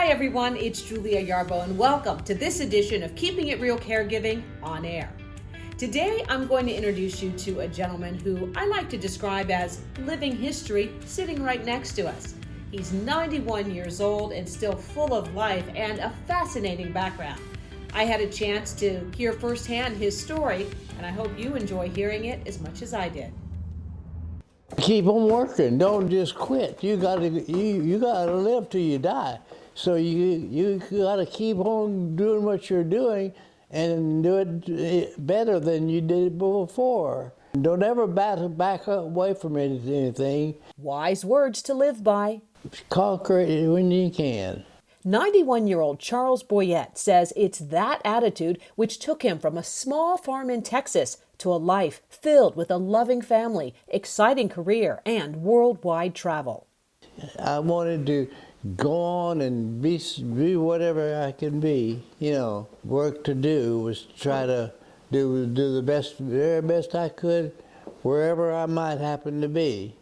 Hi everyone, it's Julia Yarbo and welcome to this edition of Keeping It Real Caregiving on Air. Today I'm going to introduce you to a gentleman who I like to describe as living history sitting right next to us. He's 91 years old and still full of life and a fascinating background. I had a chance to hear firsthand his story and I hope you enjoy hearing it as much as I did. Keep on working. Don't just quit. You gotta live till you die. So you gotta keep on doing what you're doing and do it better than you did it before. Don't ever back away from anything. Wise words to live by. Conquer it when you can. 91-year-old Charles Boyett says it's that attitude which took him from a small farm in Texas to a life filled with a loving family, exciting career, and worldwide travel. I wanted to go on and be whatever I can be. Work to do was try to do the very best I could wherever I might happen to be.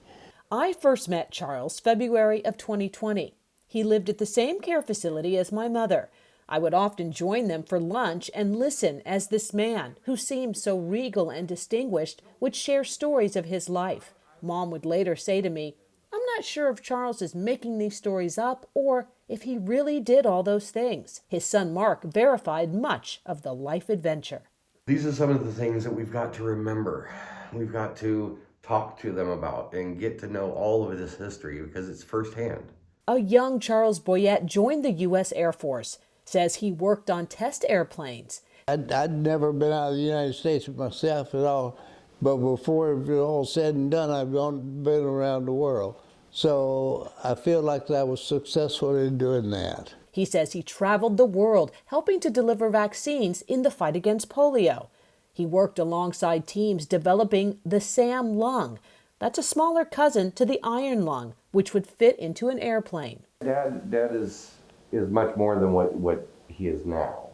I first met Charles February of 2020. He lived at the same care facility as my mother. I would often join them for lunch and listen as this man, who seemed so regal and distinguished, would share stories of his life. Mom would later say to me, "I'm not sure if Charles is making these stories up or if he really did all those things." His son Mark verified much of the life adventure. These are some of the things that we've got to remember. We've got to talk to them about and get to know all of this history because it's firsthand. A young Charles Boyett joined the U.S. Air Force, says he worked on test airplanes. I'd never been out of the United States myself at all, but before it was all said and done, I've been around the world. So I feel like I was successful in doing that. He says he traveled the world helping to deliver vaccines in the fight against polio. He worked alongside teams developing the SAM lung. That's a smaller cousin to the iron lung, which would fit into an airplane. Dad is much more than what he is now.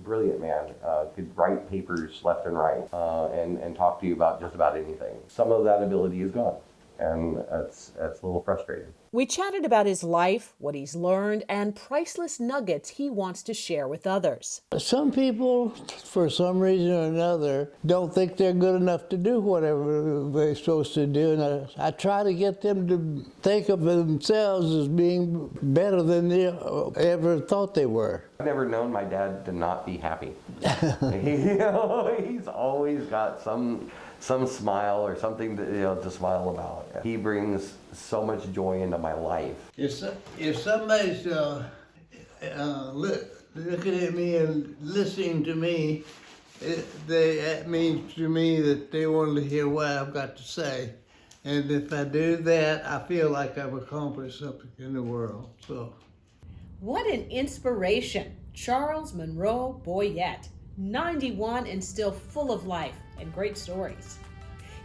Brilliant man, could write papers left and right, and talk to you about just about anything. Some of that ability is gone, and that's a little frustrating. We chatted about his life, what he's learned, and priceless nuggets he wants to share with others. Some people, for some reason or another, don't think they're good enough to do whatever they're supposed to do. And I try to get them to think of themselves as being better than they ever thought they were. I've never known my dad to not be happy. He's always got some smile or something to smile about. He brings so much joy into my life. If somebody's looking at me and listening to me, that means to me that they want to hear what I've got to say. And if I do that, I feel like I've accomplished something in the world. So, what an inspiration, Charles Monroe Boyett, 91 and still full of life and great stories.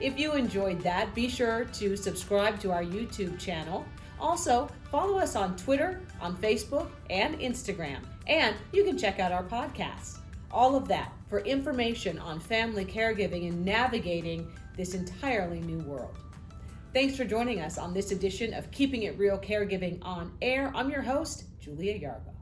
If you enjoyed that, be sure to subscribe to our YouTube channel. Also, follow us on Twitter, on Facebook, and Instagram. And you can check out our podcasts. All of that for information on family caregiving and navigating this entirely new world. Thanks for joining us on this edition of Keeping It Real Caregiving on Air. I'm your host, Julia Yarbo.